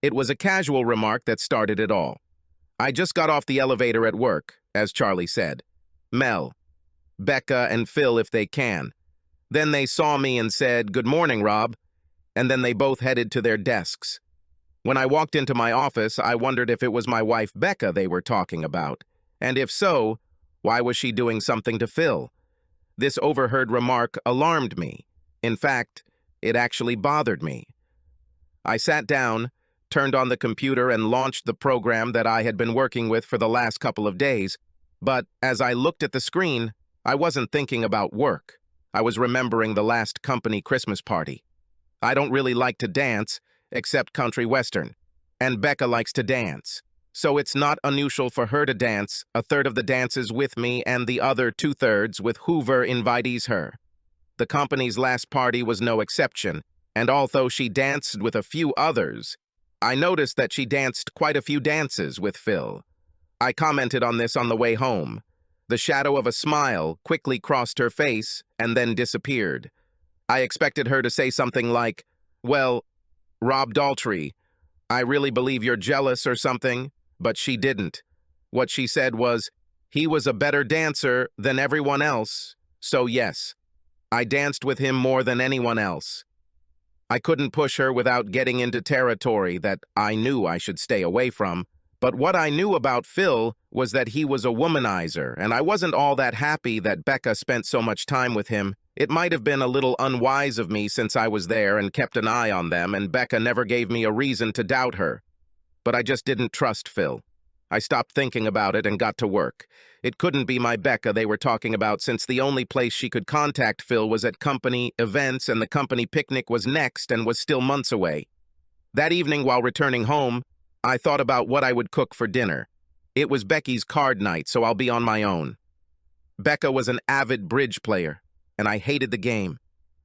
It was a casual remark that started it all. I just got off the elevator at work, as Charlie said. Mel, Becca, and Phil if they can. Then they saw me and said, "Good morning, Rob," and then they both headed to their desks. When I walked into my office, I wondered if it was my wife Becca they were talking about, and if so, why was she doing something to Phil? This overheard remark alarmed me. In fact, it actually bothered me. I sat down, turned on the computer, and launched the program that I had been working with for the last couple of days, but as I looked at the screen, I wasn't thinking about work. I was remembering the last company Christmas party. I don't really like to dance, except country western, and Becca likes to dance. So it's not unusual for her to dance a third of the dances with me and the other two-thirds with whoever invitees her. The company's last party was no exception, and although she danced with a few others, I noticed that she danced quite a few dances with Phil. I commented on this on the way home. The shadow of a smile quickly crossed her face and then disappeared. I expected her to say something like, "Well, Rob Daltrey, I really believe you're jealous or something," but she didn't. What she said was, "He was a better dancer than everyone else, so yes, I danced with him more than anyone else." I couldn't push her without getting into territory that I knew I should stay away from, but what I knew about Phil was that he was a womanizer, and I wasn't all that happy that Becca spent so much time with him. It might have been a little unwise of me since I was there and kept an eye on them, and Becca never gave me a reason to doubt her. But I just didn't trust Phil. I stopped thinking about it and got to work. It couldn't be my Becca they were talking about, since the only place she could contact Phil was at company events, and the company picnic was next and was still months away. That evening, while returning home, I thought about what I would cook for dinner. It was Becky's card night, so I'll be on my own. Becca was an avid bridge player, and I hated the game.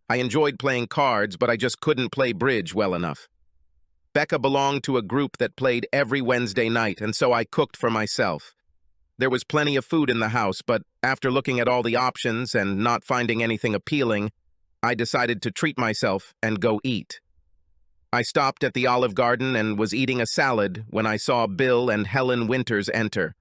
I enjoyed playing cards, but I just couldn't play bridge well enough. Becca belonged to a group that played every Wednesday night, and so I cooked for myself. There was plenty of food in the house, but after looking at all the options and not finding anything appealing, I decided to treat myself and go eat. I stopped at the Olive Garden and was eating a salad when I saw Bill and Helen Winters enter.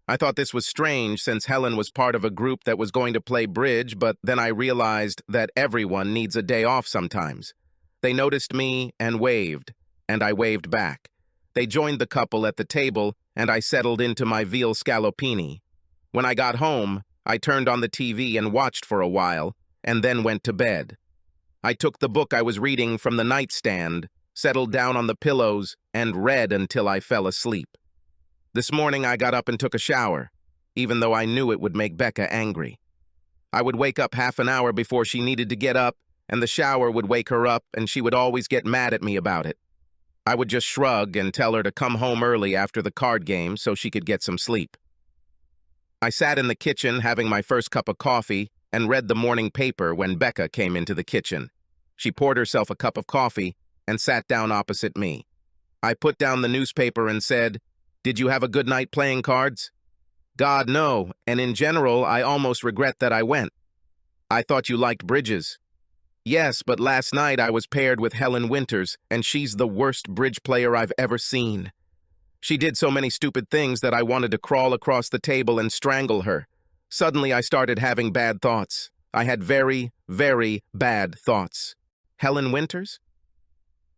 I thought this was strange since Helen was part of a group that was going to play bridge, but then I realized that everyone needs a day off sometimes. They noticed me and waved, and I waved back. They joined the couple at the table, and I settled into my veal scallopini. When I got home, I turned on the TV and watched for a while, and then went to bed. I took the book I was reading from the nightstand, settled down on the pillows, and read until I fell asleep. This morning I got up and took a shower, even though I knew it would make Becca angry. I would wake up half an hour before she needed to get up, and the shower would wake her up, and she would always get mad at me about it. I would just shrug and tell her to come home early after the card game so she could get some sleep. I sat in the kitchen having my first cup of coffee and read the morning paper when Becca came into the kitchen. She poured herself a cup of coffee and sat down opposite me. I put down the newspaper and said, "Did you have a good night playing cards?" "God, no, and in general, I almost regret that I went." "I thought you liked bridges." "Yes, but last night I was paired with Helen Winters, and she's the worst bridge player I've ever seen. She did so many stupid things that I wanted to crawl across the table and strangle her. Suddenly I started having bad thoughts. I had very, very bad thoughts." "Helen Winters?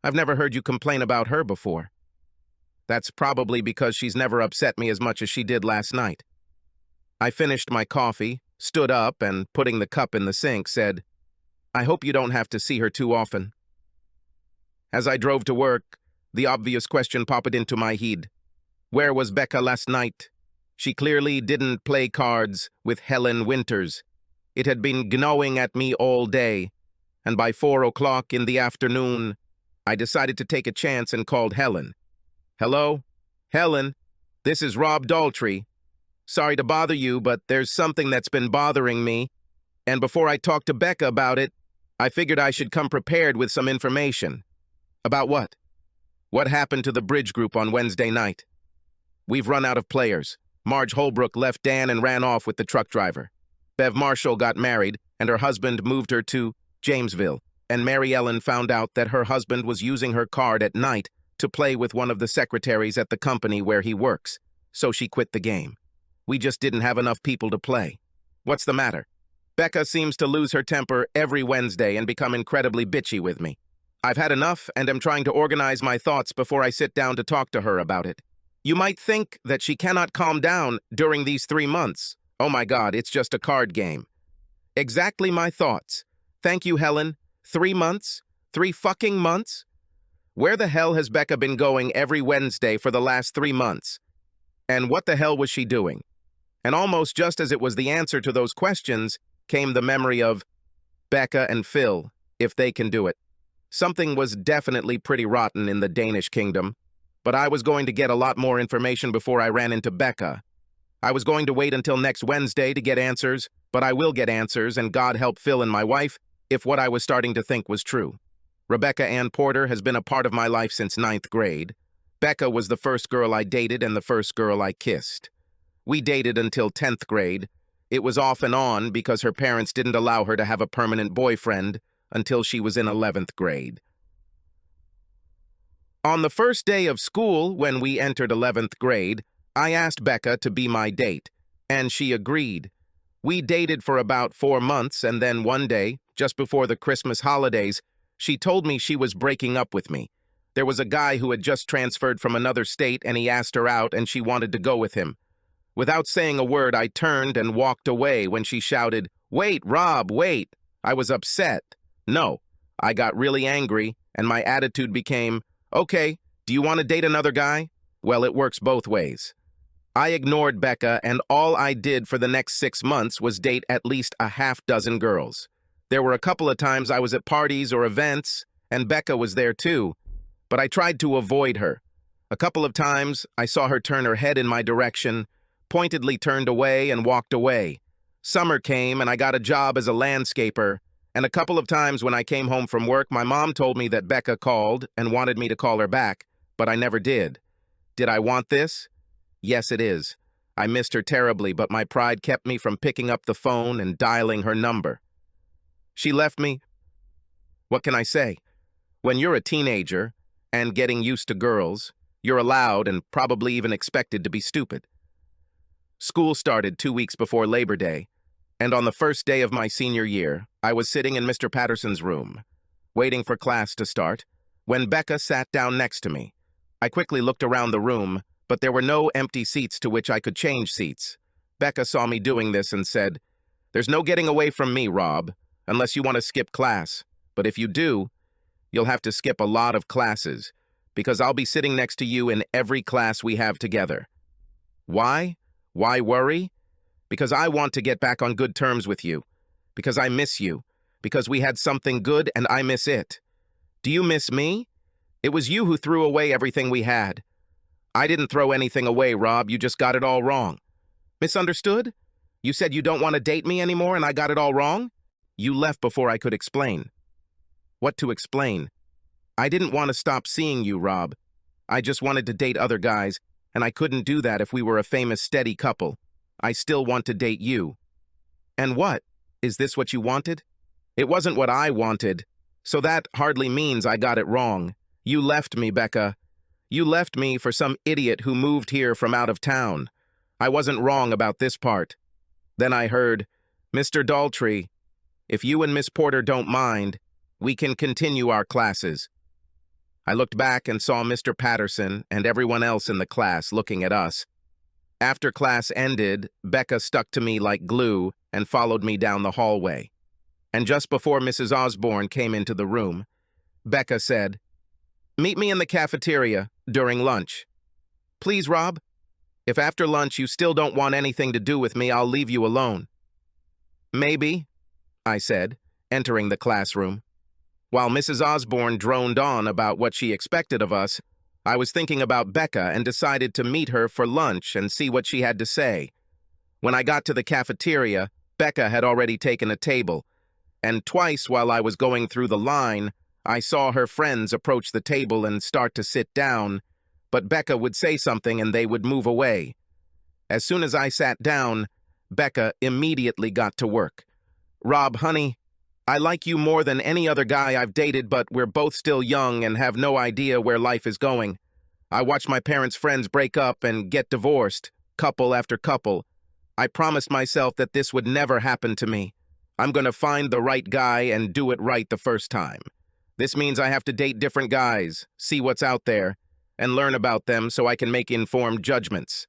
I've never heard you complain about her before." "That's probably because she's never upset me as much as she did last night." I finished my coffee, stood up, and putting the cup in the sink, said, "I hope you don't have to see her too often." As I drove to work, the obvious question popped into my head. Where was Becca last night? She clearly didn't play cards with Helen Winters. It had been gnawing at me all day, and by 4 o'clock in the afternoon, I decided to take a chance and called Helen. "Hello? Helen, this is Rob Daltrey. Sorry to bother you, but there's something that's been bothering me, and before I talk to Becca about it, I figured I should come prepared with some information." "About what?" "What happened to the bridge group on Wednesday night? We've run out of players. Marge Holbrook left Dan and ran off with the truck driver. Bev Marshall got married, and her husband moved her to Jamesville, and Mary Ellen found out that her husband was using her card at night to play with one of the secretaries at the company where he works, so she quit the game. We just didn't have enough people to play. What's the matter? Becca seems to lose her temper every Wednesday and become incredibly bitchy with me. I've had enough and am trying to organize my thoughts before I sit down to talk to her about it. You might think that she cannot calm down during these 3 months. Oh my God, it's just a card game. Exactly my thoughts. Thank you, Helen. 3 months? 3 fucking months? Where the hell has Becca been going every Wednesday for the last 3 months? And what the hell was she doing? And almost just as it was the answer to those questions came the memory of Becca and Phil, if they can do it. Something was definitely pretty rotten in the Danish kingdom, but I was going to get a lot more information before I ran into Becca. I was going to wait until next Wednesday to get answers, but I will get answers, and God help Phil and my wife if what I was starting to think was true. Rebecca Ann Porter has been a part of my life since 9th grade. Becca was the first girl I dated and the first girl I kissed. We dated until 10th grade. It was off and on because her parents didn't allow her to have a permanent boyfriend until she was in 11th grade. On the first day of school, when we entered 11th grade, I asked Becca to be my date, and she agreed. We dated for about 4 months, and then one day, just before the Christmas holidays, she told me she was breaking up with me. There was a guy who had just transferred from another state, and he asked her out, and she wanted to go with him. Without saying a word, I turned and walked away when she shouted, "Wait, Rob, wait!" I was upset. No, I got really angry, and my attitude became, "Okay, do you want to date another guy?" Well, it works both ways. I ignored Becca, and all I did for the next 6 months was date at least a half-dozen girls. There were a couple of times I was at parties or events, and Becca was there too, but I tried to avoid her. A couple of times, I saw her turn her head in my direction, pointedly turned away and walked away. Summer came, and I got a job as a landscaper, and a couple of times when I came home from work, my mom told me that Becca called and wanted me to call her back, but I never did. Did I want this? Yes, it is. I missed her terribly, but my pride kept me from picking up the phone and dialing her number. She left me. What can I say? When you're a teenager and getting used to girls, you're allowed and probably even expected to be stupid. School started 2 weeks before Labor Day, and on the first day of my senior year, I was sitting in Mr. Patterson's room, waiting for class to start, when Becca sat down next to me. I quickly looked around the room, but there were no empty seats to which I could change seats. Becca saw me doing this and said, "There's no getting away from me, Rob, unless you want to skip class. But if you do, you'll have to skip a lot of classes, because I'll be sitting next to you in every class we have together." Why? Why worry? Because I want to get back on good terms with you. Because I miss you. Because we had something good and I miss it. Do you miss me? It was you who threw away everything we had. I didn't throw anything away, Rob. You just got it all wrong. Misunderstood? You said you don't want to date me anymore and I got it all wrong? You left before I could explain. What to explain? I didn't want to stop seeing you, Rob. I just wanted to date other guys, and I couldn't do that if we were a famous, steady couple. I still want to date you. And what? Is this what you wanted? It wasn't what I wanted, so that hardly means I got it wrong. You left me, Becca. You left me for some idiot who moved here from out of town. I wasn't wrong about this part. Then I heard, "Mr. Daltrey, if you and Miss Porter don't mind, we can continue our classes." I looked back and saw Mr. Patterson and everyone else in the class looking at us. After class ended, Becca stuck to me like glue and followed me down the hallway. And just before Mrs. Osborne came into the room, Becca said, "Meet me in the cafeteria during lunch. Please, Rob, if after lunch you still don't want anything to do with me, I'll leave you alone." "Maybe," I said, entering the classroom. While Mrs. Osborne droned on about what she expected of us, I was thinking about Becca and decided to meet her for lunch and see what she had to say. When I got to the cafeteria, Becca had already taken a table, and twice while I was going through the line, I saw her friends approach the table and start to sit down, but Becca would say something and they would move away. As soon as I sat down, Becca immediately got to work. "Rob, honey, I like you more than any other guy I've dated, but we're both still young and have no idea where life is going. I watched my parents' friends break up and get divorced, couple after couple. I promised myself that this would never happen to me. I'm gonna find the right guy and do it right the first time. This means I have to date different guys, see what's out there, and learn about them so I can make informed judgments.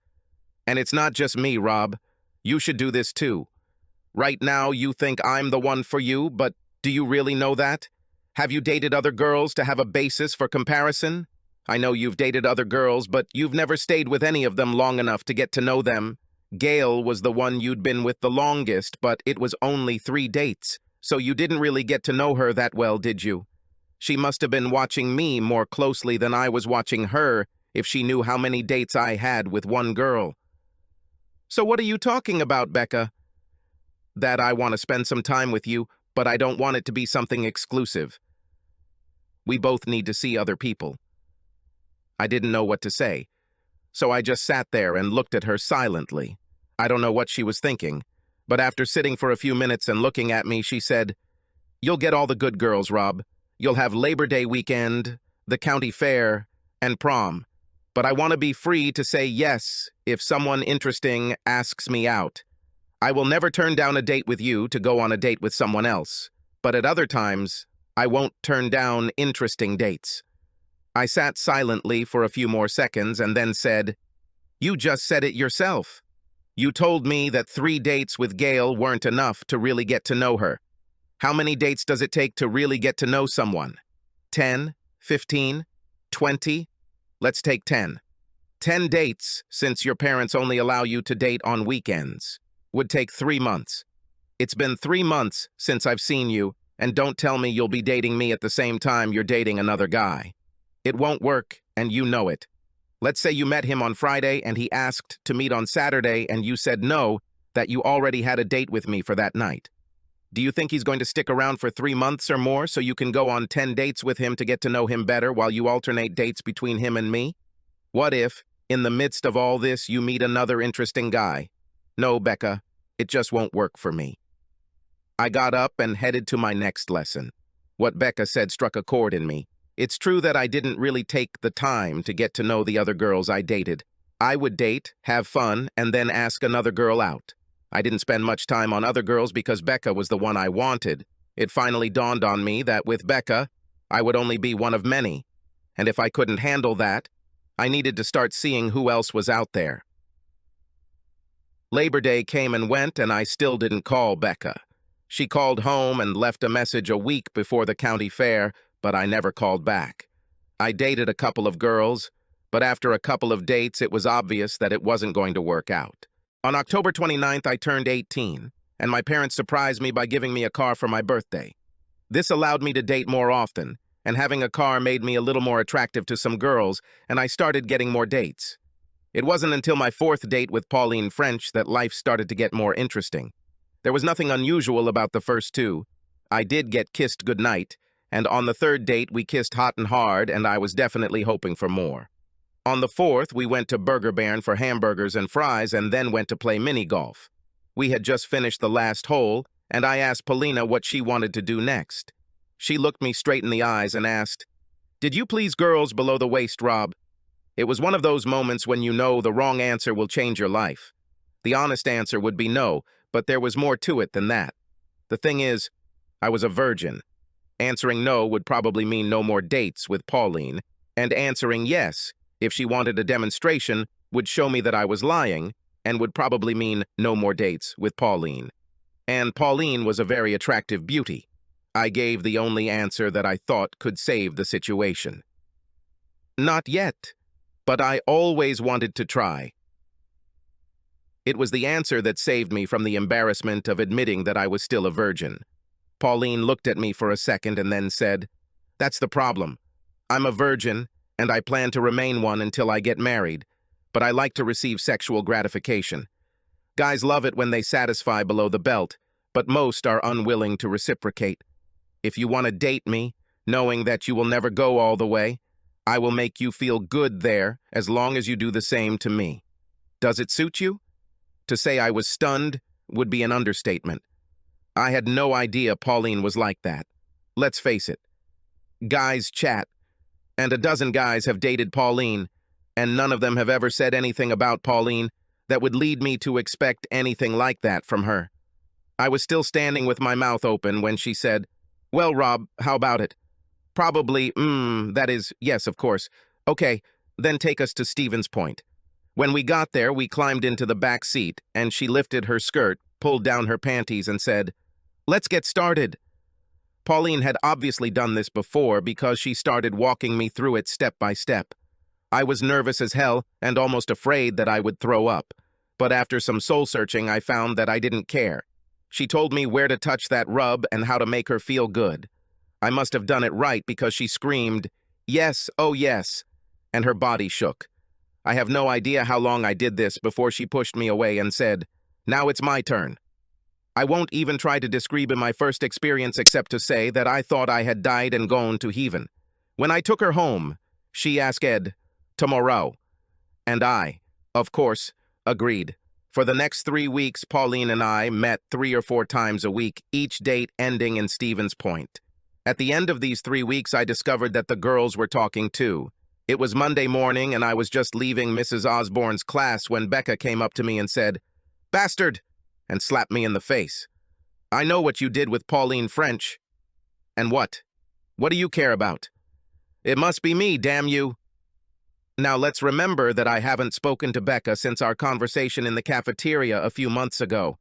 And it's not just me, Rob. You should do this too. Right now, you think I'm the one for you, but do you really know that? Have you dated other girls to have a basis for comparison? I know you've dated other girls, but you've never stayed with any of them long enough to get to know them. Gail was the one you'd been with the longest, but it was only 3 dates, so you didn't really get to know her that well, did you? She must have been watching me more closely than I was watching her if she knew how many dates I had with one girl. So what are you talking about, Becca? That I want to spend some time with you, but I don't want it to be something exclusive. We both need to see other people. I didn't know what to say, so I just sat there and looked at her silently. I don't know what she was thinking, but after sitting for a few minutes and looking at me, she said, "You'll get all the good girls, Rob. You'll have Labor Day weekend, the county fair, and prom. But I want to be free to say yes if someone interesting asks me out. I will never turn down a date with you to go on a date with someone else, but at other times, I won't turn down interesting dates." I sat silently for a few more seconds and then said, "You just said it yourself. You told me that 3 dates with Gail weren't enough to really get to know her. How many dates does it take to really get to know someone? 10, 15, 20? Let's take 10. 10 dates, since your parents only allow you to date on weekends, would take 3 months. It's been 3 months since I've seen you, and don't tell me you'll be dating me at the same time you're dating another guy. It won't work, and you know it. Let's say you met him on Friday and he asked to meet on Saturday and you said no, that you already had a date with me for that night. Do you think he's going to stick around for 3 months or more so you can go on 10 dates with him to get to know him better while you alternate dates between him and me? What if, in the midst of all this, you meet another interesting guy? No, Becca, it just won't work for me." I got up and headed to my next lesson. What Becca said struck a chord in me. It's true that I didn't really take the time to get to know the other girls I dated. I would date, have fun, and then ask another girl out. I didn't spend much time on other girls because Becca was the one I wanted. It finally dawned on me that with Becca, I would only be one of many. And if I couldn't handle that, I needed to start seeing who else was out there. Labor Day came and went, and I still didn't call Becca. She called home and left a message a week before the county fair, but I never called back. I dated a couple of girls, but after a couple of dates, it was obvious that it wasn't going to work out. On October 29th, I turned 18, and my parents surprised me by giving me a car for my birthday. This allowed me to date more often, and having a car made me a little more attractive to some girls, and I started getting more dates. It wasn't until my 4th date with Pauline French that life started to get more interesting. There was nothing unusual about the first 2. I did get kissed goodnight, and on the 3rd date we kissed hot and hard, and I was definitely hoping for more. On the 4th, we went to Burger Baron for hamburgers and fries and then went to play mini-golf. We had just finished the last hole, and I asked Paulina what she wanted to do next. She looked me straight in the eyes and asked, "Did you please girls below the waist, Rob?" It was one of those moments when you know the wrong answer will change your life. The honest answer would be no, but there was more to it than that. The thing is, I was a virgin. Answering no would probably mean no more dates with Pauline, and answering yes, if she wanted a demonstration, would show me that I was lying, and would probably mean no more dates with Pauline. And Pauline was a very attractive beauty. I gave the only answer that I thought could save the situation. Not yet, but I always wanted to try. It was the answer that saved me from the embarrassment of admitting that I was still a virgin. Pauline looked at me for a second and then said, "That's the problem. I'm a virgin, and I plan to remain one until I get married, but I like to receive sexual gratification. Guys love it when they satisfy below the belt, but most are unwilling to reciprocate. If you want to date me, knowing that you will never go all the way, I will make you feel good there as long as you do the same to me. Does it suit you?" To say I was stunned would be an understatement. I had no idea Pauline was like that. Let's face it. Guys chat, and a dozen guys have dated Pauline, and none of them have ever said anything about Pauline that would lead me to expect anything like that from her. I was still standing with my mouth open when she said, "Well, Rob, how about it?" "Probably, that is, yes, of course. Okay, then take us to Stevens Point." When we got there, we climbed into the back seat, and she lifted her skirt, pulled down her panties, and said, "Let's get started." Pauline had obviously done this before because she started walking me through it step by step. I was nervous as hell and almost afraid that I would throw up, but after some soul-searching, I found that I didn't care. She told me where to touch that rub and how to make her feel good. I must have done it right because she screamed, "Yes, oh yes," and her body shook. I have no idea how long I did this before she pushed me away and said, "Now it's my turn." I won't even try to describe my first experience except to say that I thought I had died and gone to heaven. When I took her home, she asked Ed, "Tomorrow?" And I, of course, agreed. For the next 3 weeks, Pauline and I met 3 or 4 times a week, each date ending in Stevens Point. At the end of these 3 weeks, I discovered that the girls were talking too. It was Monday morning, and I was just leaving Mrs. Osborne's class when Becca came up to me and said, "Bastard!" and slapped me in the face. "I know what you did with Pauline French." "And what? What do you care about?" "It must be me, damn you." Now let's remember that I haven't spoken to Becca since our conversation in the cafeteria a few months ago.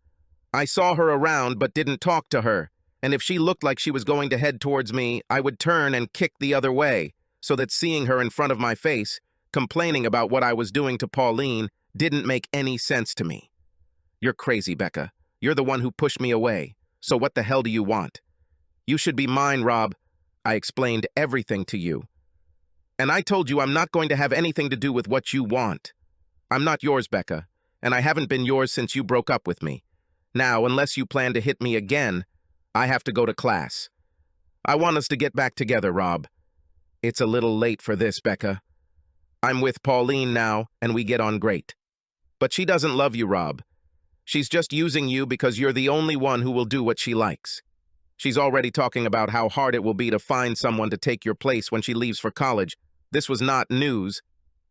I saw her around but didn't talk to her, and if she looked like she was going to head towards me, I would turn and kick the other way, so that seeing her in front of my face, complaining about what I was doing to Pauline, didn't make any sense to me. "You're crazy, Becca. You're the one who pushed me away. So what the hell do you want?" "You should be mine, Rob. I explained everything to you. And I told you I'm not going to have anything to do with what you want. I'm not yours, Becca, and I haven't been yours since you broke up with me. Now, unless you plan to hit me again, I have to go to class. I want us to get back together, Rob." "It's a little late for this, Becca. I'm with Pauline now, and we get on great. But she doesn't love you, Rob. She's just using you because you're the only one who will do what she likes. She's already talking about how hard it will be to find someone to take your place when she leaves for college. This was not news,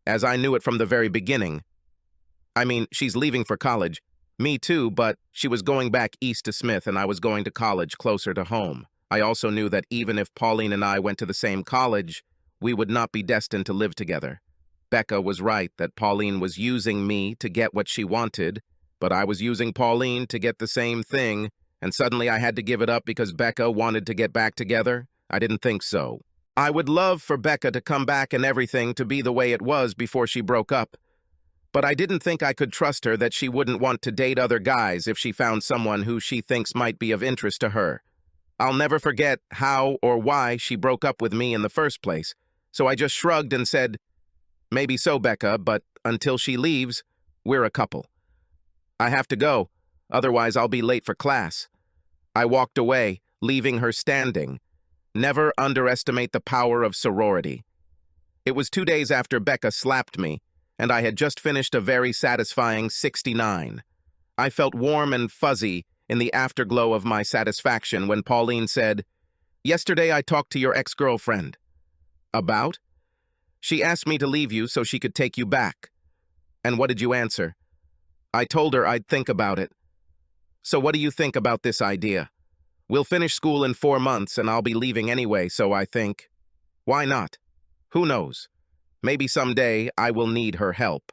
as I knew it from the very beginning. I mean, she's leaving for college. Me too, but she was going back east to Smith and I was going to college closer to home. I also knew that even if Pauline and I went to the same college, we would not be destined to live together. Becca was right that Pauline was using me to get what she wanted, but I was using Pauline to get the same thing, and suddenly I had to give it up because Becca wanted to get back together? I didn't think so. I would love for Becca to come back and everything to be the way it was before she broke up. But I didn't think I could trust her that she wouldn't want to date other guys if she found someone who she thinks might be of interest to her. I'll never forget how or why she broke up with me in the first place, so I just shrugged and said, "Maybe so, Becca, but until she leaves, we're a couple. I have to go, otherwise I'll be late for class." I walked away, leaving her standing. Never underestimate the power of sorority. It was 2 days after Becca slapped me, and I had just finished a very satisfying 69. I felt warm and fuzzy in the afterglow of my satisfaction when Pauline said, "Yesterday I talked to your ex-girlfriend." "About?" "She asked me to leave you so she could take you back." "And what did you answer?" "I told her I'd think about it." "So what do you think about this idea? We'll finish school in 4 months and I'll be leaving anyway, so I think, why not? Who knows? Maybe someday I will need her help."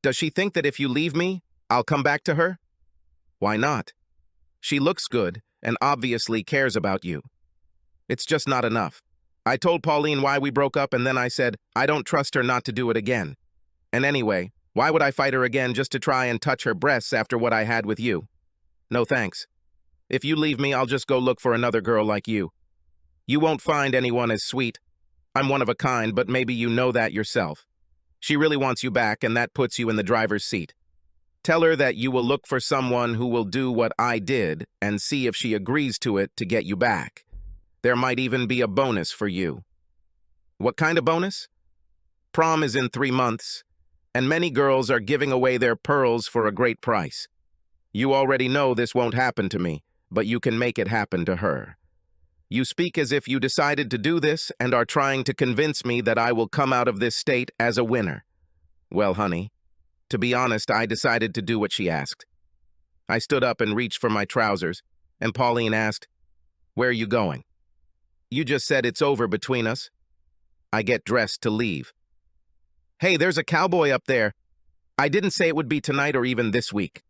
"Does she think that if you leave me, I'll come back to her?" "Why not? She looks good and obviously cares about you. It's just not enough. I told Pauline why we broke up and then I said, I don't trust her not to do it again. And anyway, why would I fight her again just to try and touch her breasts after what I had with you? No thanks. If you leave me, I'll just go look for another girl like you. You won't find anyone as sweet. I'm one of a kind, but maybe you know that yourself. She really wants you back, and that puts you in the driver's seat. Tell her that you will look for someone who will do what I did and see if she agrees to it to get you back. There might even be a bonus for you." "What kind of bonus?" "Prom is in 3 months, and many girls are giving away their pearls for a great price. You already know this won't happen to me, but you can make it happen to her. You speak as if you decided to do this and are trying to convince me that I will come out of this state as a winner. Well, honey, to be honest, I decided to do what she asked. I stood up and reached for my trousers, and Pauline asked, "Where are you going?" "You just said it's over between us." I get dressed to leave. "Hey, there's a cowboy up there. I didn't say it would be tonight or even this week.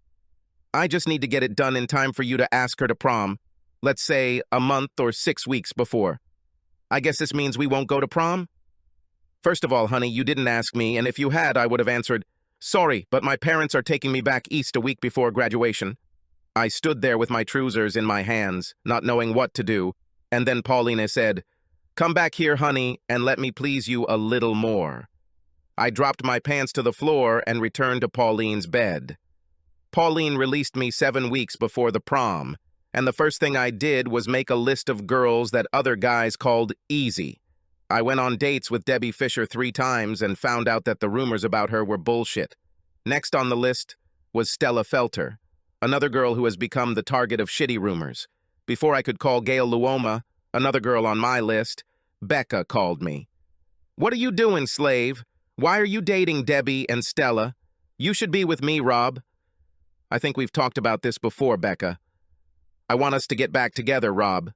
I just need to get it done in time for you to ask her to prom, let's say a month or 6 weeks before. I guess this means we won't go to prom?" "First of all, honey, you didn't ask me, and if you had, I would have answered, 'Sorry, but my parents are taking me back east a week before graduation.'" I stood there with my trousers in my hands, not knowing what to do, and then Paulina said, "Come back here, honey, and let me please you a little more." I dropped my pants to the floor and returned to Pauline's bed. Pauline released me 7 weeks before the prom, and the first thing I did was make a list of girls that other guys called easy. I went on dates with Debbie Fisher 3 times and found out that the rumors about her were bullshit. Next on the list was Stella Felter, another girl who has become the target of shitty rumors. Before I could call Gail Luoma, another girl on my list, Becca called me. "What are you doing, slave? Why are you dating Debbie and Stella? You should be with me, Rob." "I think we've talked about this before, Becca." "I want us to get back together, Rob."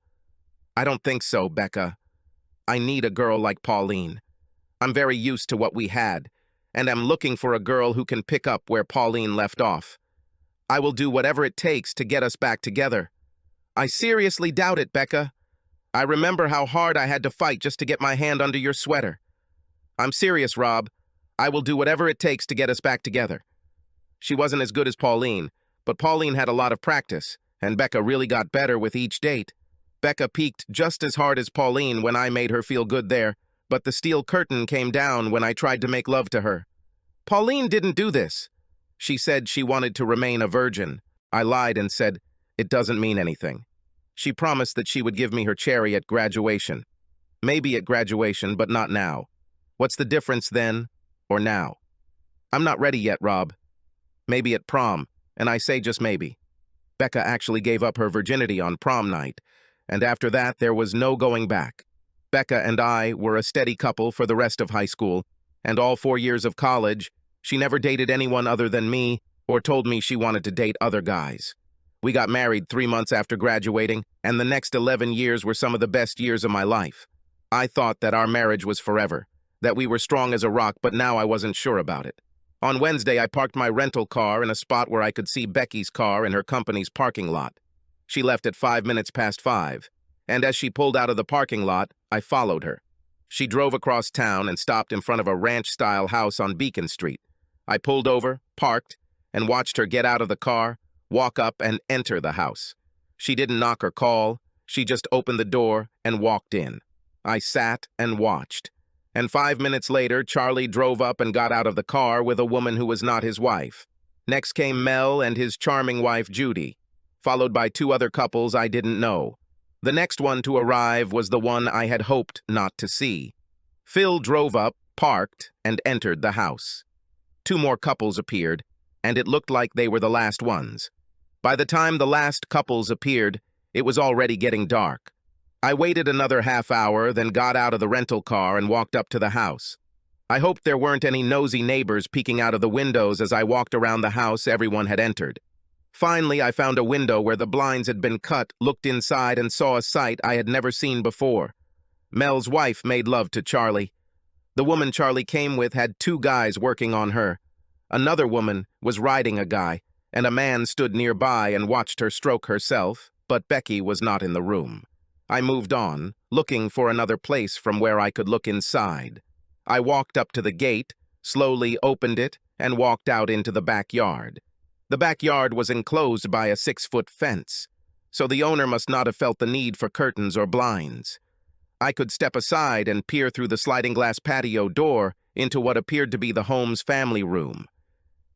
"I don't think so, Becca. I need a girl like Pauline. I'm very used to what we had, and I'm looking for a girl who can pick up where Pauline left off. I will do whatever it takes to get us back together." "I seriously doubt it, Becca. I remember how hard I had to fight just to get my hand under your sweater." "I'm serious, Rob. I will do whatever it takes to get us back together." She wasn't as good as Pauline, but Pauline had a lot of practice, and Becca really got better with each date. Becca peaked just as hard as Pauline when I made her feel good there, but the steel curtain came down when I tried to make love to her. Pauline didn't do this. She said she wanted to remain a virgin. I lied and said, "It doesn't mean anything." She promised that she would give me her cherry at graduation. Maybe at graduation, but not now. What's the difference then or now? I'm not ready yet, Rob. Maybe at prom, and I say just maybe. Becca actually gave up her virginity on prom night, and after that there was no going back. Becca and I were a steady couple for the rest of high school, and all 4 years of college, she never dated anyone other than me or told me she wanted to date other guys. We got married 3 months after graduating, and the next 11 years were some of the best years of my life. I thought that our marriage was forever, that we were strong as a rock, but now I wasn't sure about it. On Wednesday, I parked my rental car in a spot where I could see Becky's car in her company's parking lot. She left at 5 minutes past 5, and as she pulled out of the parking lot, I followed her. She drove across town and stopped in front of a ranch-style house on Beacon Street. I pulled over, parked, and watched her get out of the car, walk up, and enter the house. She didn't knock or call. She just opened the door and walked in. I sat and watched. And 5 minutes later, Charlie drove up and got out of the car with a woman who was not his wife. Next came Mel and his charming wife, Judy, followed by 2 other couples I didn't know. The next one to arrive was the one I had hoped not to see. Phil drove up, parked, and entered the house. 2 more couples appeared, and it looked like they were the last ones. By the time the last couples appeared, it was already getting dark. I waited another half hour, then got out of the rental car and walked up to the house. I hoped there weren't any nosy neighbors peeking out of the windows as I walked around the house everyone had entered. Finally, I found a window where the blinds had been cut, looked inside, and saw a sight I had never seen before. Mel's wife made love to Charlie. The woman Charlie came with had 2 guys working on her. Another woman was riding a guy, and a man stood nearby and watched her stroke herself, but Becky was not in the room. I moved on, looking for another place from where I could look inside. I walked up to the gate, slowly opened it, and walked out into the backyard. The backyard was enclosed by a 6-foot fence, so the owner must not have felt the need for curtains or blinds. I could step aside and peer through the sliding glass patio door into what appeared to be the home's family room.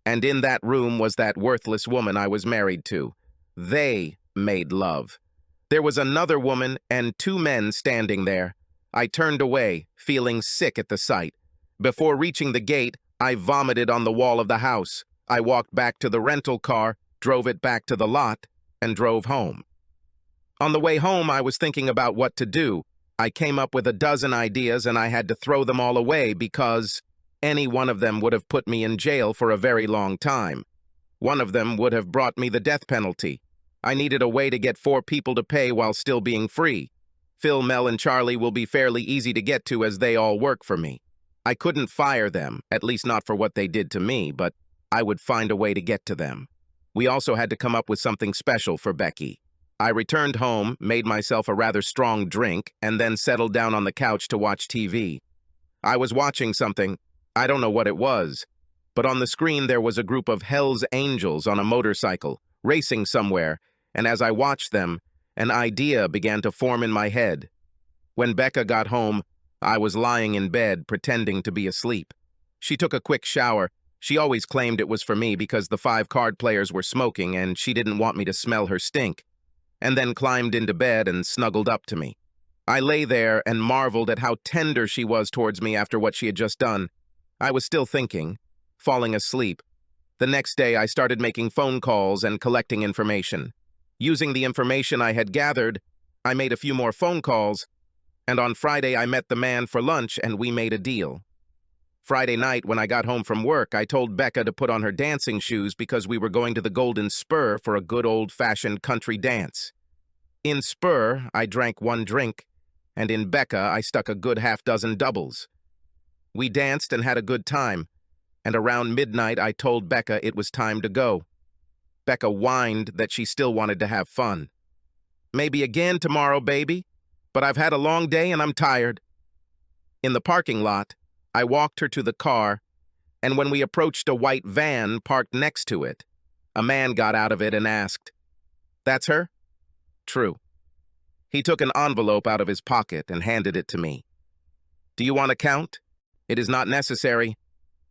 And in that room was that worthless woman I was married to. They made love. There was another woman and 2 men standing there. I turned away, feeling sick at the sight. Before reaching the gate, I vomited on the wall of the house. I walked back to the rental car, drove it back to the lot, and drove home. On the way home, I was thinking about what to do. I came up with a dozen ideas and I had to throw them all away because any one of them would have put me in jail for a very long time. One of them would have brought me the death penalty. I needed a way to get 4 people to pay while still being free. Phil, Mel, and Charlie will be fairly easy to get to as they all work for me. I couldn't fire them, at least not for what they did to me, but I would find a way to get to them. We also had to come up with something special for Becky. I returned home, made myself a rather strong drink, and then settled down on the couch to watch TV. I was watching something, I don't know what it was, but on the screen there was a group of Hell's Angels on a motorcycle, racing somewhere, and as I watched them, an idea began to form in my head. When Becca got home, I was lying in bed, pretending to be asleep. She took a quick shower. She always claimed it was for me because the 5 card players were smoking and she didn't want me to smell her stink, and then climbed into bed and snuggled up to me. I lay there and marveled at how tender she was towards me after what she had just done. I was still thinking, falling asleep. The next day, I started making phone calls and collecting information. Using the information I had gathered, I made a few more phone calls, and on Friday I met the man for lunch and we made a deal. Friday night, when I got home from work, I told Becca to put on her dancing shoes because we were going to the Golden Spur for a good old-fashioned country dance. In Spur, I drank 1 drink, and in Becca, I stuck a good half-dozen doubles. We danced and had a good time, and around midnight I told Becca it was time to go. Becca whined that she still wanted to have fun. "Maybe again tomorrow, baby, but I've had a long day and I'm tired." In the parking lot, I walked her to the car, and when we approached a white van parked next to it, a man got out of it and asked, "That's her?" "True." He took an envelope out of his pocket and handed it to me. "Do you want to count?" "It is not necessary."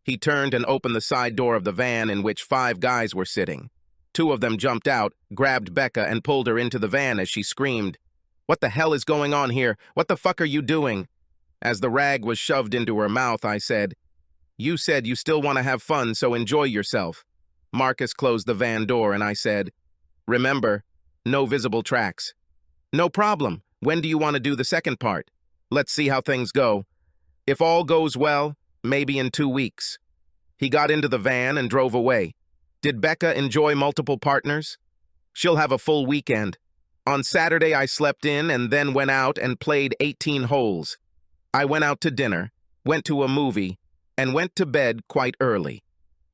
He turned and opened the side door of the van in which 5 guys were sitting. 2 of them jumped out, grabbed Becca, and pulled her into the van as she screamed, "What the hell is going on here? What the fuck are you doing?" As the rag was shoved into her mouth, I said, "You said you still want to have fun, so enjoy yourself." Marcus closed the van door, and I said, "Remember, no visible tracks." "No problem. When do you want to do the second part?" "Let's see how things go. If all goes well, maybe in 2 weeks." He got into the van and drove away. Did Becca enjoy multiple partners? She'll have a full weekend. On Saturday, I slept in and then went out and played 18 holes. I went out to dinner, went to a movie, and went to bed quite early.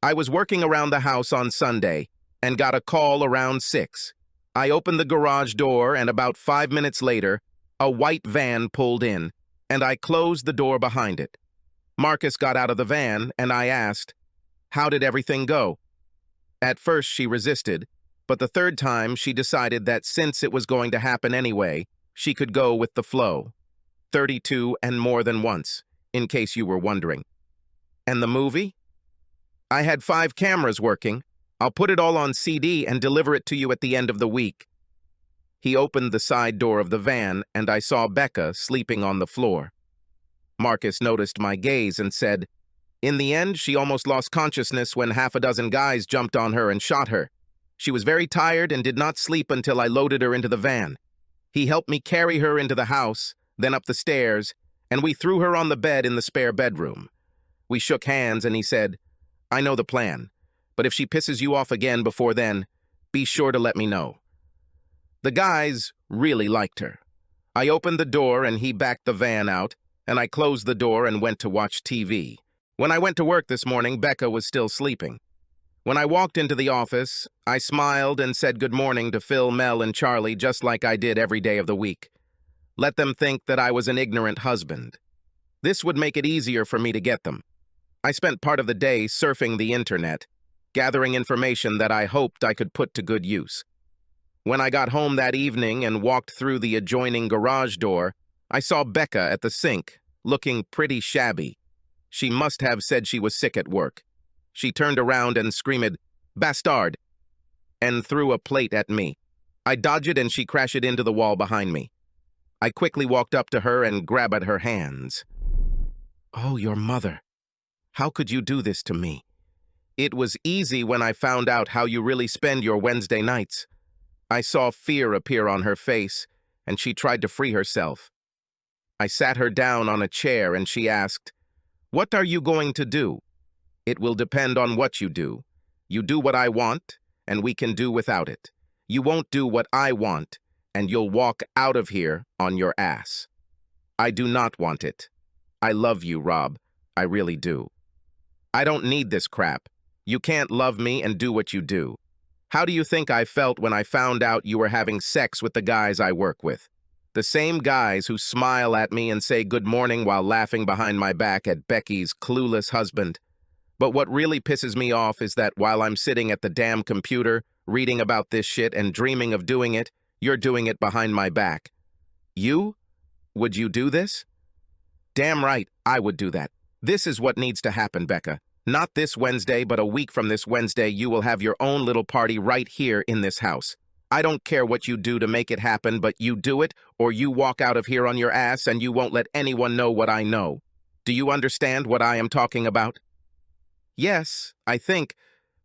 I was working around the house on Sunday and got a call around 6. I opened the garage door and about 5 minutes later, a white van pulled in, and I closed the door behind it. Marcus got out of the van and I asked, "How did everything go?" At first she resisted, but the 3rd time she decided that since it was going to happen anyway, she could go with the flow. 32 and more than once, in case you were wondering. And the movie? I had 5 cameras working. I'll put it all on CD and deliver it to you at the end of the week. He opened the side door of the van and I saw Becca sleeping on the floor. Marcus noticed my gaze and said, "In the end, she almost lost consciousness when 6 guys jumped on her and shot her. She was very tired and did not sleep until I loaded her into the van. He helped me carry her into the house, then up the stairs, and we threw her on the bed in the spare bedroom. We shook hands and he said, 'I know the plan, but if she pisses you off again before then, be sure to let me know.' The guys really liked her. I opened the door and he backed the van out, and I closed the door and went to watch TV. When I went to work this morning, Becca was still sleeping. When I walked into the office, I smiled and said good morning to Phil, Mel, and Charlie just like I did every day of the week. Let them think that I was an ignorant husband. This would make it easier for me to get them. I spent part of the day surfing the internet, gathering information that I hoped I could put to good use. When I got home that evening and walked through the adjoining garage door, I saw Becca at the sink, looking pretty shabby. She must have said she was sick at work. She turned around and screamed, "Bastard!" and threw a plate at me. I dodged it and she crashed into the wall behind me. I quickly walked up to her and grabbed at her hands. "Oh, your mother. How could you do this to me? It was easy when I found out how you really spend your Wednesday nights. I saw fear appear on her face, and she tried to free herself. I sat her down on a chair and she asked, "What are you going to do?" "It will depend on what you do. You do what I want, and we can do without it. You won't do what I want, and you'll walk out of here on your ass." "I do not want it. I love you, Rob. I really do. I don't need this crap. You can't love me and do what you do. How do you think I felt when I found out you were having sex with the guys I work with? The same guys who smile at me and say good morning while laughing behind my back at Becky's clueless husband. But what really pisses me off is that while I'm sitting at the damn computer, reading about this shit and dreaming of doing it, you're doing it behind my back. You? Would you do this? Damn right, I would do that. This is what needs to happen, Becca. Not this Wednesday, but a week from this Wednesday, you will have your own little party right here in this house. I don't care what you do to make it happen, but you do it, or you walk out of here on your ass and you won't let anyone know what I know. Do you understand what I am talking about? Yes, I think,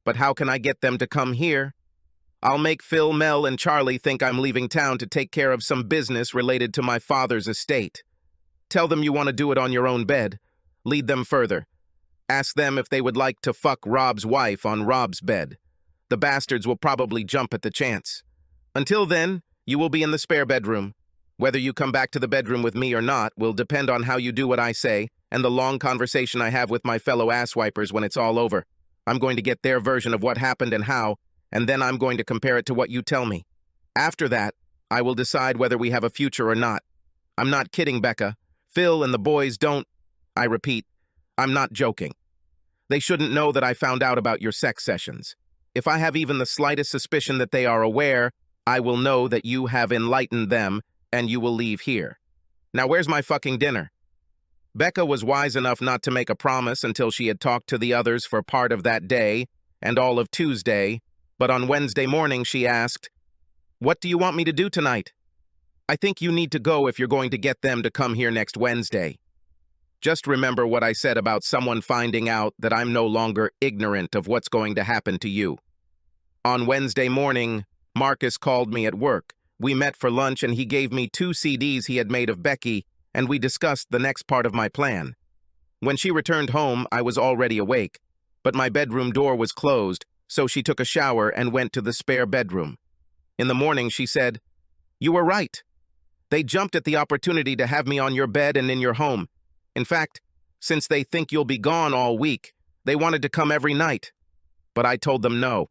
but how can I get them to come here? I'll make Phil, Mel, and Charlie think I'm leaving town to take care of some business related to my father's estate. Tell them you want to do it on your own bed. Lead them further. Ask them if they would like to fuck Rob's wife on Rob's bed. The bastards will probably jump at the chance. Until then, you will be in the spare bedroom. Whether you come back to the bedroom with me or not will depend on how you do what I say and the long conversation I have with my fellow asswipers when it's all over. I'm going to get their version of what happened and how, and then I'm going to compare it to what you tell me. After that, I will decide whether we have a future or not. I'm not kidding, Becca. Phil and the boys don't... I repeat, I'm not joking. They shouldn't know that I found out about your sex sessions. If I have even the slightest suspicion that they are aware, I will know that you have enlightened them and you will leave here. Now where's my fucking dinner? Becca was wise enough not to make a promise until she had talked to the others for part of that day and all of Tuesday, but on Wednesday morning she asked, "What do you want me to do tonight?" "I think you need to go if you're going to get them to come here next Wednesday. Just remember what I said about someone finding out that I'm no longer ignorant of what's going to happen to you." On Wednesday morning, Marcus called me at work. We met for lunch and he gave me 2 CDs he had made of Becky, and we discussed the next part of my plan. When she returned home, I was already awake, but my bedroom door was closed, so she took a shower and went to the spare bedroom. In the morning, she said, "You were right. They jumped at the opportunity to have me on your bed and in your home. In fact, since they think you'll be gone all week, they wanted to come every night. But I told them no.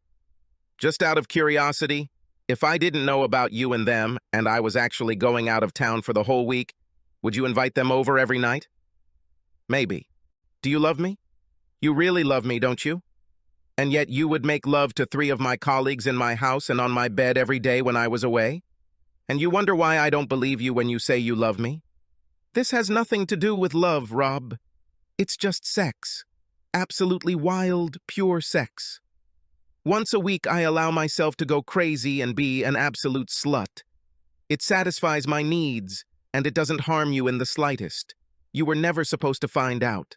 Just out of curiosity, if I didn't know about you and them, and I was actually going out of town for the whole week, would you invite them over every night?" "Maybe. Do you love me? You really love me, don't you? And yet you would make love to 3 of my colleagues in my house and on my bed every day when I was away? And you wonder why I don't believe you when you say you love me? This has nothing to do with love, Rob. It's just sex. Absolutely wild, pure sex. Once a week I allow myself to go crazy and be an absolute slut. It satisfies my needs, and it doesn't harm you in the slightest. You were never supposed to find out.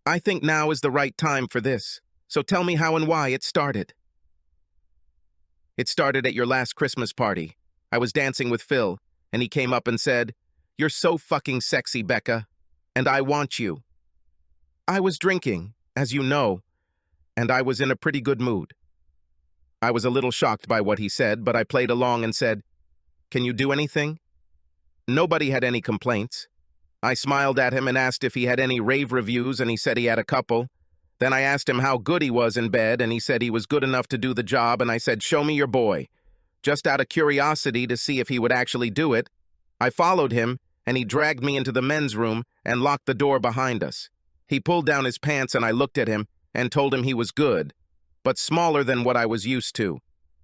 I think now is the right time for this, so tell me how and why it started." "It started at your last Christmas party. I was dancing with Phil, and he came up and said, 'You're so fucking sexy, Becca, and I want you.' I was drinking, as you know, and I was in a pretty good mood. I was a little shocked by what he said, but I played along and said, 'Can you do anything?' Nobody had any complaints. I smiled at him and asked if he had any rave reviews, and he said he had a couple. Then I asked him how good he was in bed, and he said he was good enough to do the job, and I said, 'Show me your boy.' Just out of curiosity to see if he would actually do it, I followed him, and he dragged me into the men's room and locked the door behind us. He pulled down his pants, and I looked at him and told him he was good, but smaller than what I was used to.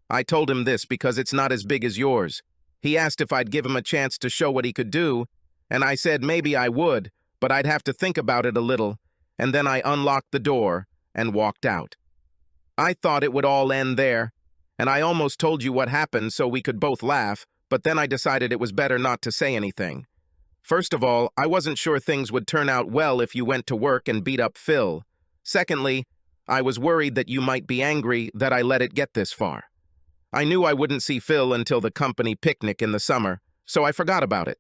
I told him this because it's not as big as yours. He asked if I'd give him a chance to show what he could do, and I said maybe I would, but I'd have to think about it a little, and then I unlocked the door and walked out. I thought it would all end there, and I almost told you what happened so we could both laugh, but then I decided it was better not to say anything. First of all, I wasn't sure things would turn out well if you went to work and beat up Phil. Secondly, I was worried that you might be angry that I let it get this far. I knew I wouldn't see Phil until the company picnic in the summer, so I forgot about it.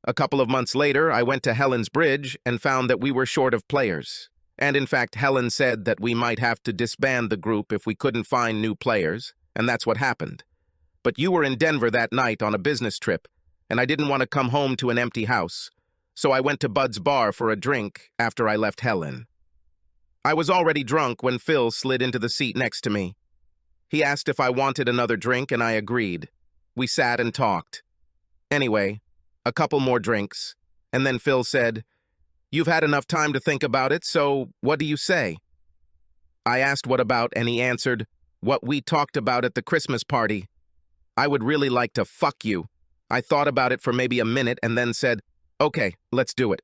A couple of months later, I went to Helen's Bridge and found that we were short of players. And in fact, Helen said that we might have to disband the group if we couldn't find new players, and that's what happened. But you were in Denver that night on a business trip, and I didn't want to come home to an empty house, so I went to Bud's bar for a drink after I left Helen. I was already drunk when Phil slid into the seat next to me. He asked if I wanted another drink, and I agreed. We sat and talked. Anyway, a couple more drinks, and then Phil said, "You've had enough time to think about it, so what do you say?" I asked what about, and he answered, "What we talked about at the Christmas party. I would really like to fuck you." I thought about it for maybe a minute and then said, "Okay, let's do it."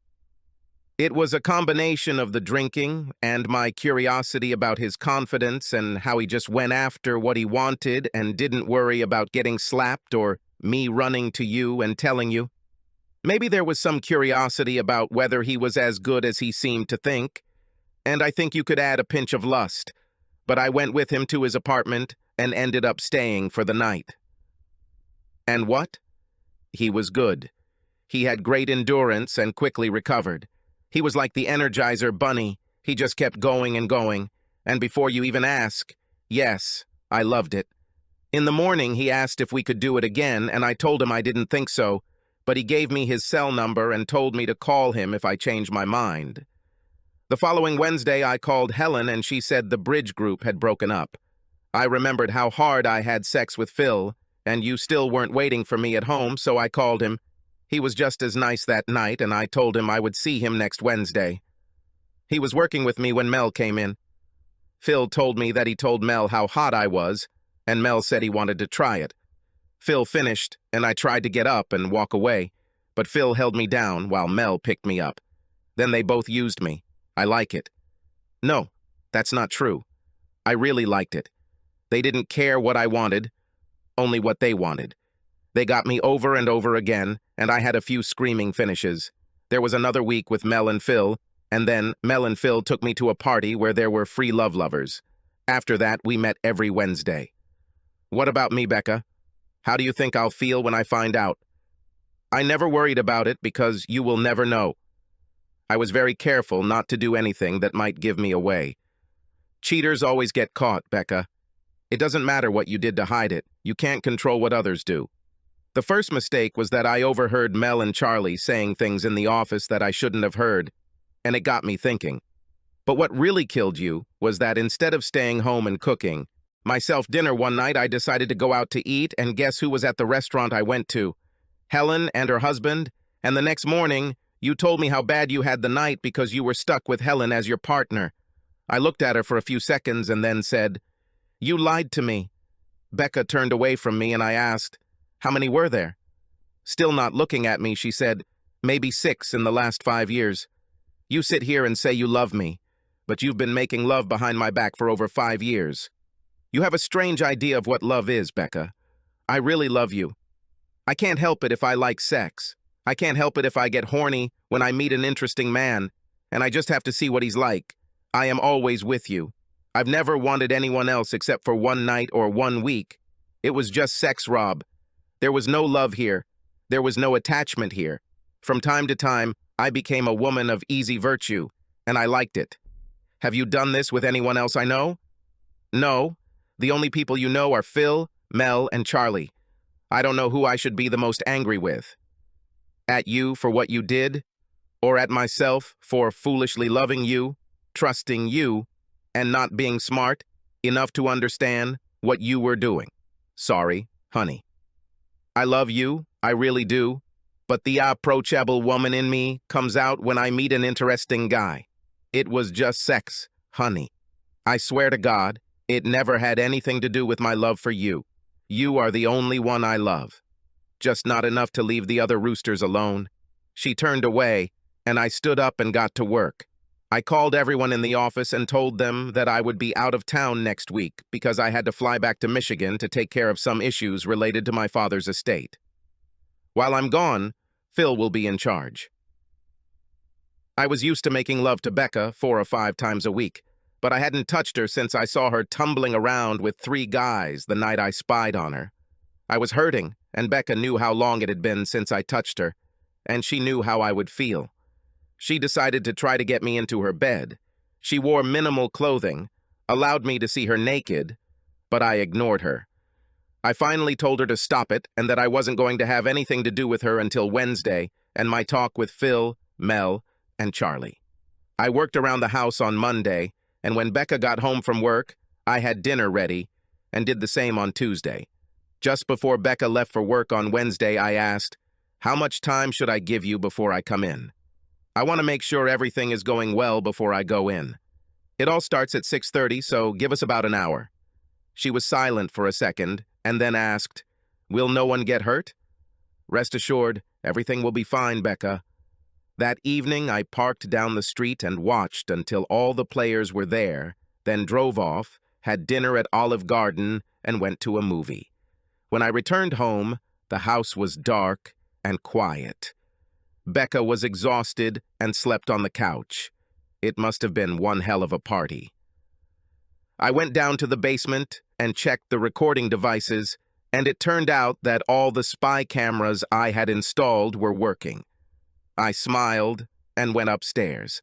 It was a combination of the drinking and my curiosity about his confidence and how he just went after what he wanted and didn't worry about getting slapped or me running to you and telling you. Maybe there was some curiosity about whether he was as good as he seemed to think, and I think you could add a pinch of lust, but I went with him to his apartment and ended up staying for the night. And what? He was good. He had great endurance and quickly recovered. He was like the Energizer Bunny. He just kept going and going, and before you even ask, yes, I loved it. In the morning, he asked if we could do it again, and I told him I didn't think so, but he gave me his cell number and told me to call him if I changed my mind. The following Wednesday, I called Helen, and she said the bridge group had broken up. I remembered how hard I had sex with Phil, and you still weren't waiting for me at home, so I called him. He was just as nice that night, and I told him I would see him next Wednesday. He was working with me when Mel came in. Phil told me that he told Mel how hot I was, and Mel said he wanted to try it. Phil finished, and I tried to get up and walk away, but Phil held me down while Mel picked me up. Then they both used me. I like it. No, that's not true. I really liked it. They didn't care what I wanted, only what they wanted. They got me over and over again, and I had a few screaming finishes. There was another week with Mel and Phil, and then Mel and Phil took me to a party where there were free love lovers. After that, we met every Wednesday. What about me, Becca? How do you think I'll feel when I find out? I never worried about it because you will never know. I was very careful not to do anything that might give me away. Cheaters always get caught, Becca. It doesn't matter what you did to hide it. You can't control what others do. The first mistake was that I overheard Mel and Charlie saying things in the office that I shouldn't have heard, and it got me thinking. But what really killed you was that instead of staying home and cooking, myself dinner one night, I decided to go out to eat, and guess who was at the restaurant I went to? Helen and her husband, and the next morning, you told me how bad you had the night because you were stuck with Helen as your partner. I looked at her for a few seconds and then said, "You lied to me." Becca turned away from me and I asked, "How many were there?" Still not looking at me, she said, "Maybe 6 in the last 5 years. You sit here and say you love me, but you've been making love behind my back for over 5 years. You have a strange idea of what love is, Becca. I really love you. I can't help it if I like sex. I can't help it if I get horny when I meet an interesting man, and I just have to see what he's like. I am always with you. I've never wanted anyone else except for one night or 1 week. It was just sex, Rob. There was no love here. There was no attachment here. From time to time, I became a woman of easy virtue, and I liked it. Have you done this with anyone else I know? No. The only people you know are Phil, Mel, and Charlie. I don't know who I should be the most angry with. At you for what you did, or at myself for foolishly loving you, trusting you, and not being smart enough to understand what you were doing. Sorry, honey. I love you, I really do, but the approachable woman in me comes out when I meet an interesting guy. It was just sex, honey. I swear to God, it never had anything to do with my love for you. You are the only one I love. Just not enough to leave the other roosters alone. She turned away, and I stood up and got to work. I called everyone in the office and told them that I would be out of town next week because I had to fly back to Michigan to take care of some issues related to my father's estate. While I'm gone, Phil will be in charge. I was used to making love to Becca 4 or 5 times a week, but I hadn't touched her since I saw her tumbling around with 3 guys the night I spied on her. I was hurting, and Becca knew how long it had been since I touched her, and she knew how I would feel. She decided to try to get me into her bed. She wore minimal clothing, allowed me to see her naked, but I ignored her. I finally told her to stop it and that I wasn't going to have anything to do with her until Wednesday and my talk with Phil, Mel, and Charlie. I worked around the house on Monday, and when Becca got home from work, I had dinner ready and did the same on Tuesday. Just before Becca left for work on Wednesday, I asked, "How much time should I give you before I come in? I want to make sure everything is going well before I go in. It all starts at 6:30, so give us about an hour." She was silent for a second and then asked, "Will no one get hurt?" "Rest assured, everything will be fine, Becca." That evening, I parked down the street and watched until all the players were there, then drove off, had dinner at Olive Garden, and went to a movie. When I returned home, the house was dark and quiet. Becca was exhausted and slept on the couch. It must have been one hell of a party. I went down to the basement and checked the recording devices, and it turned out that all the spy cameras I had installed were working. I smiled and went upstairs.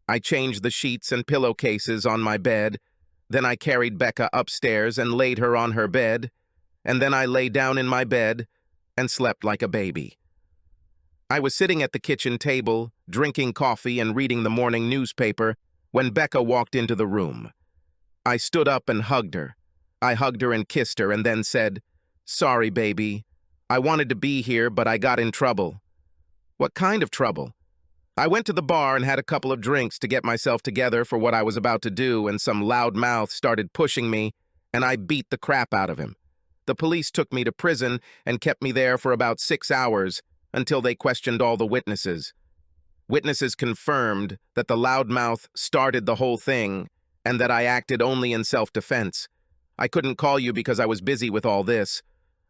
I changed the sheets and pillowcases on my bed, then I carried Becca upstairs and laid her on her bed, and then I lay down in my bed and slept like a baby. I was sitting at the kitchen table, drinking coffee and reading the morning newspaper, when Becca walked into the room. I stood up and hugged her. I hugged her and kissed her and then said, "Sorry, baby. I wanted to be here, but I got in trouble." "What kind of trouble?" "I went to the bar and had a couple of drinks to get myself together for what I was about to do, and some loud mouth started pushing me, and I beat the crap out of him. The police took me to prison and kept me there for about 6 hours until they questioned all the witnesses. Witnesses confirmed that the loudmouth started the whole thing and that I acted only in self-defense. I couldn't call you because I was busy with all this.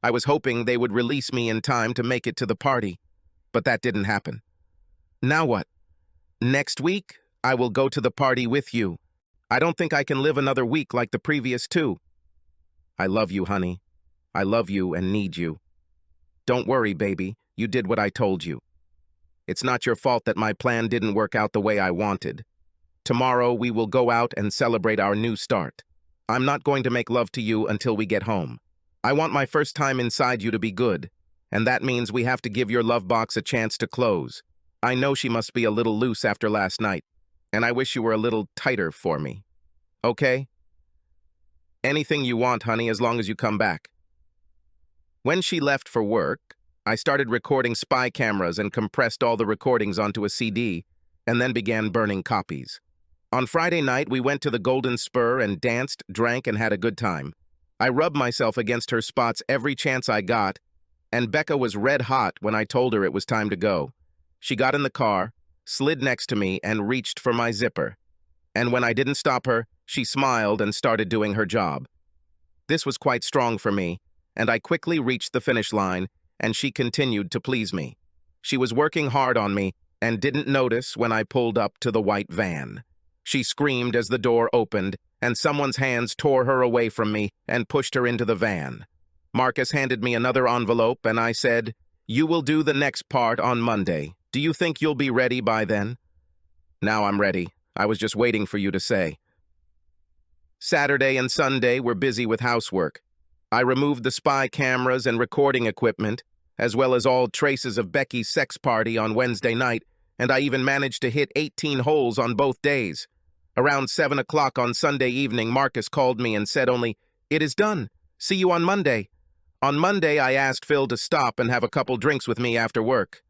I was hoping they would release me in time to make it to the party, but that didn't happen." "Now what?" "Next week, I will go to the party with you. I don't think I can live another week like the previous 2. I love you, honey. I love you and need you. Don't worry, baby. You did what I told you. It's not your fault that my plan didn't work out the way I wanted. Tomorrow we will go out and celebrate our new start. I'm not going to make love to you until we get home. I want my first time inside you to be good, and that means we have to give your love box a chance to close. I know she must be a little loose after last night, and I wish you were a little tighter for me. Okay? Anything you want, honey, as long as you come back." When she left for work, I started recording spy cameras and compressed all the recordings onto a CD, and then began burning copies. On Friday night, we went to the Golden Spur and danced, drank, and had a good time. I rubbed myself against her spots every chance I got, and Becca was red hot when I told her it was time to go. She got in the car, slid next to me, and reached for my zipper. And when I didn't stop her, she smiled and started doing her job. This was quite strong for me, and I quickly reached the finish line, and she continued to please me. She was working hard on me and didn't notice when I pulled up to the white van. She screamed as the door opened, and someone's hands tore her away from me and pushed her into the van. Marcus handed me another envelope, and I said, "You will do the next part on Monday. Do you think you'll be ready by then?" "Now I'm ready. I was just waiting for you to say." Saturday and Sunday were busy with housework. I removed the spy cameras and recording equipment, as well as all traces of Becky's sex party on Wednesday night, and I even managed to hit 18 holes on both days. Around 7 o'clock on Sunday evening, Marcus called me and said only, "It is done. See you on Monday." On Monday, I asked Phil to stop and have a couple drinks with me after work.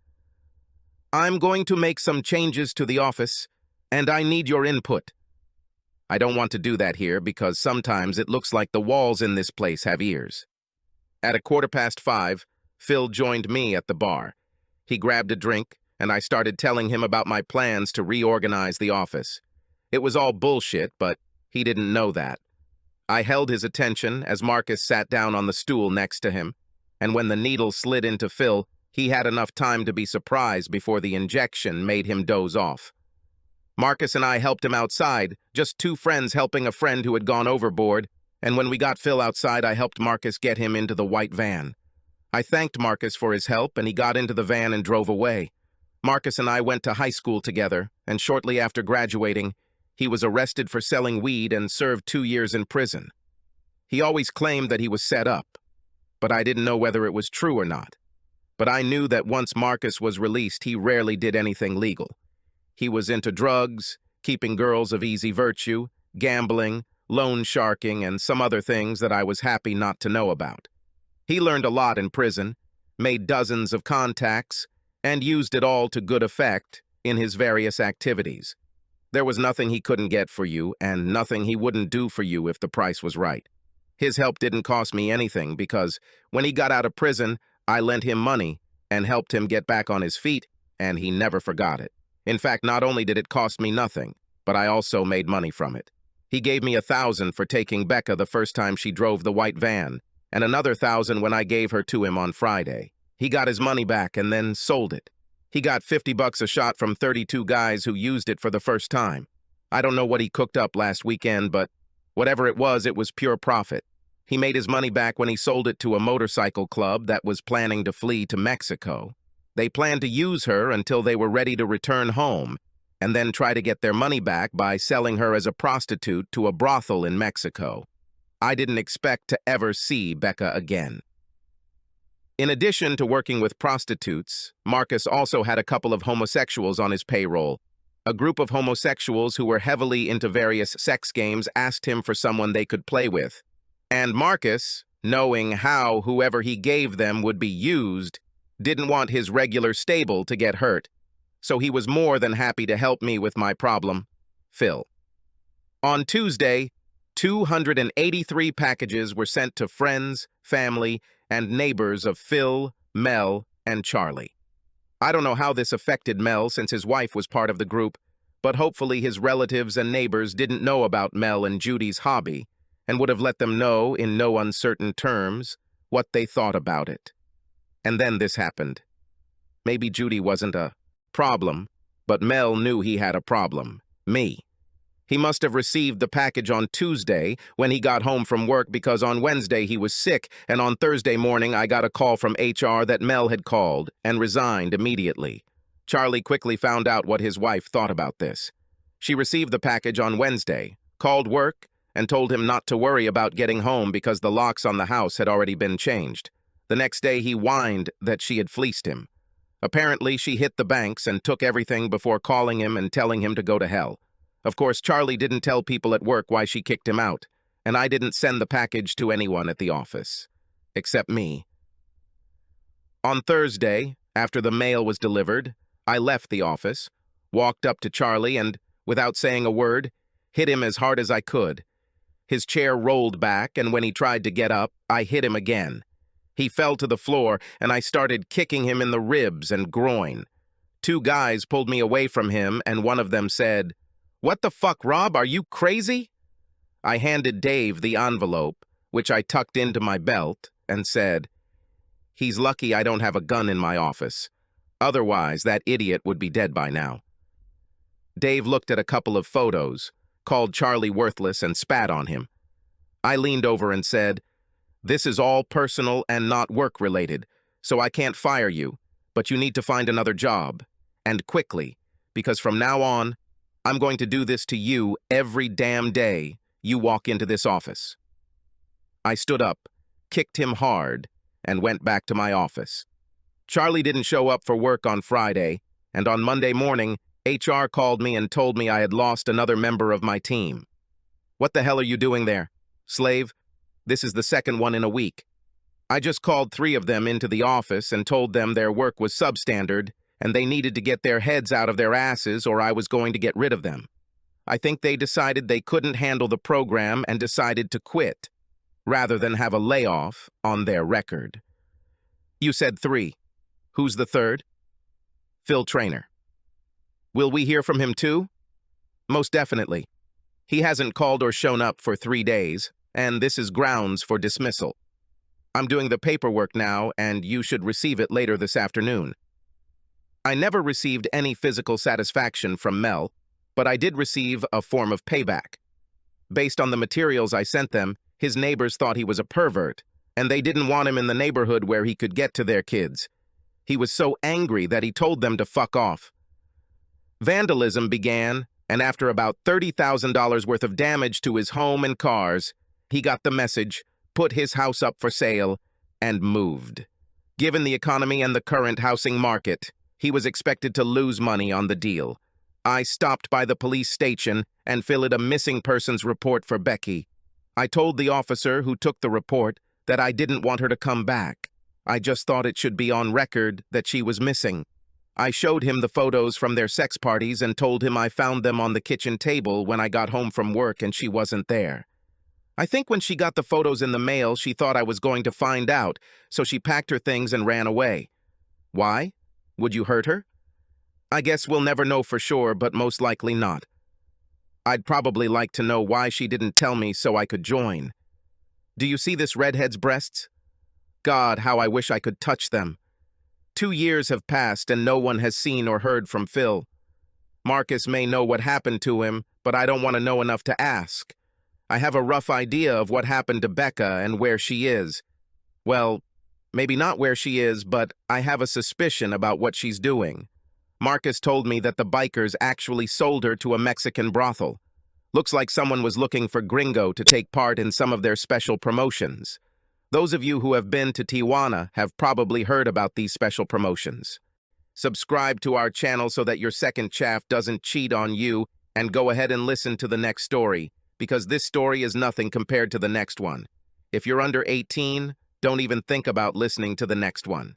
"I'm going to make some changes to the office, and I need your input." I don't want to do that here because sometimes it looks like the walls in this place have ears. At 5:15, Phil joined me at the bar. He grabbed a drink, and I started telling him about my plans to reorganize the office. It was all bullshit, but he didn't know that. I held his attention as Marcus sat down on the stool next to him, and when the needle slid into Phil, he had enough time to be surprised before the injection made him doze off. Marcus and I helped him outside, just two friends helping a friend who had gone overboard, and when we got Phil outside, I helped Marcus get him into the white van. I thanked Marcus for his help, and he got into the van and drove away. Marcus and I went to high school together, and shortly after graduating, he was arrested for selling weed and served 2 years in prison. He always claimed that he was set up, but I didn't know whether it was true or not. But I knew that once Marcus was released, he rarely did anything legal. He was into drugs, keeping girls of easy virtue, gambling, loan sharking, and some other things that I was happy not to know about. He learned a lot in prison, made dozens of contacts, and used it all to good effect in his various activities. There was nothing he couldn't get for you, and nothing he wouldn't do for you if the price was right. His help didn't cost me anything because when he got out of prison, I lent him money and helped him get back on his feet, and he never forgot it. In fact, not only did it cost me nothing, but I also made money from it. He gave me $1,000 for taking Becca the first time she drove the white van, and another $1,000 when I gave her to him on Friday. He got his money back and then sold it. He got $50 a shot from 32 guys who used it for the first time. I don't know what he cooked up last weekend, but whatever it was pure profit. He made his money back when he sold it to a motorcycle club that was planning to flee to Mexico. They planned to use her until they were ready to return home, and then try to get their money back by selling her as a prostitute to a brothel in Mexico. I didn't expect to ever see Becca again. In addition to working with prostitutes, Marcus also had a couple of homosexuals on his payroll. A group of homosexuals who were heavily into various sex games asked him for someone they could play with. And Marcus, knowing how whoever he gave them would be used, didn't want his regular stable to get hurt. So he was more than happy to help me with my problem, Phil. On Tuesday, 283 packages were sent to friends, family, and neighbors of Phil, Mel, and Charlie. I don't know how this affected Mel since his wife was part of the group, but hopefully his relatives and neighbors didn't know about Mel and Judy's hobby and would have let them know in no uncertain terms what they thought about it. And then this happened. Maybe Judy wasn't a problem, but Mel knew he had a problem, me. He must have received the package on Tuesday when he got home from work because on Wednesday he was sick, and on Thursday morning I got a call from HR that Mel had called and resigned immediately. Charlie quickly found out what his wife thought about this. She received the package on Wednesday, called work, and told him not to worry about getting home because the locks on the house had already been changed. The next day he whined that she had fleeced him. Apparently she hit the banks and took everything before calling him and telling him to go to hell. Of course, Charlie didn't tell people at work why she kicked him out, and I didn't send the package to anyone at the office, except me. On Thursday, after the mail was delivered, I left the office, walked up to Charlie, and, without saying a word, hit him as hard as I could. His chair rolled back, and when he tried to get up, I hit him again. He fell to the floor, and I started kicking him in the ribs and groin. 2 guys pulled me away from him, and one of them said, "What the fuck, Rob? Are you crazy?" I handed Dave the envelope, which I tucked into my belt, and said, "He's lucky I don't have a gun in my office. Otherwise, that idiot would be dead by now." Dave looked at a couple of photos, called Charlie worthless, and spat on him. I leaned over and said, "This is all personal and not work-related, so I can't fire you, but you need to find another job, and quickly, because from now on, I'm going to do this to you every damn day you walk into this office." I stood up, kicked him hard, and went back to my office. Charlie didn't show up for work on Friday, and on Monday morning, HR called me and told me I had lost another member of my team. "What the hell are you doing there, slave? This is the second one in a week." I just called 3 of them into the office and told them their work was substandard and they needed to get their heads out of their asses or I was going to get rid of them. I think they decided they couldn't handle the program and decided to quit, rather than have a layoff on their record. You said 3. Who's the third? Phil Trainer. Will we hear from him too? Most definitely. He hasn't called or shown up for 3 days, and this is grounds for dismissal. I'm doing the paperwork now, and you should receive it later this afternoon. I never received any physical satisfaction from Mel, but I did receive a form of payback. Based on the materials I sent them, his neighbors thought he was a pervert, and they didn't want him in the neighborhood where he could get to their kids. He was so angry that he told them to fuck off. Vandalism began, and after about $30,000 worth of damage to his home and cars, he got the message, put his house up for sale, and moved. Given the economy and the current housing market, he was expected to lose money on the deal. I stopped by the police station and filled a missing persons report for Becky. I told the officer who took the report that I didn't want her to come back. I just thought it should be on record that she was missing. I showed him the photos from their sex parties and told him I found them on the kitchen table when I got home from work and she wasn't there. I think when she got the photos in the mail, she thought I was going to find out, so she packed her things and ran away. Why? Would you hurt her? I guess we'll never know for sure, but most likely not. I'd probably like to know why she didn't tell me so I could join. Do you see this redhead's breasts? God, how I wish I could touch them. 2 years have passed and no one has seen or heard from Phil. Marcus may know what happened to him, but I don't want to know enough to ask. I have a rough idea of what happened to Becca and where she is. Well, maybe not where she is, but I have a suspicion about what she's doing. Marcus told me that the bikers actually sold her to a Mexican brothel. Looks like someone was looking for Gringo to take part in some of their special promotions. Those of you who have been to Tijuana have probably heard about these special promotions. Subscribe to our channel so that your second chaff doesn't cheat on you, and go ahead and listen to the next story, because this story is nothing compared to the next one. If you're under 18, don't even think about listening to the next one.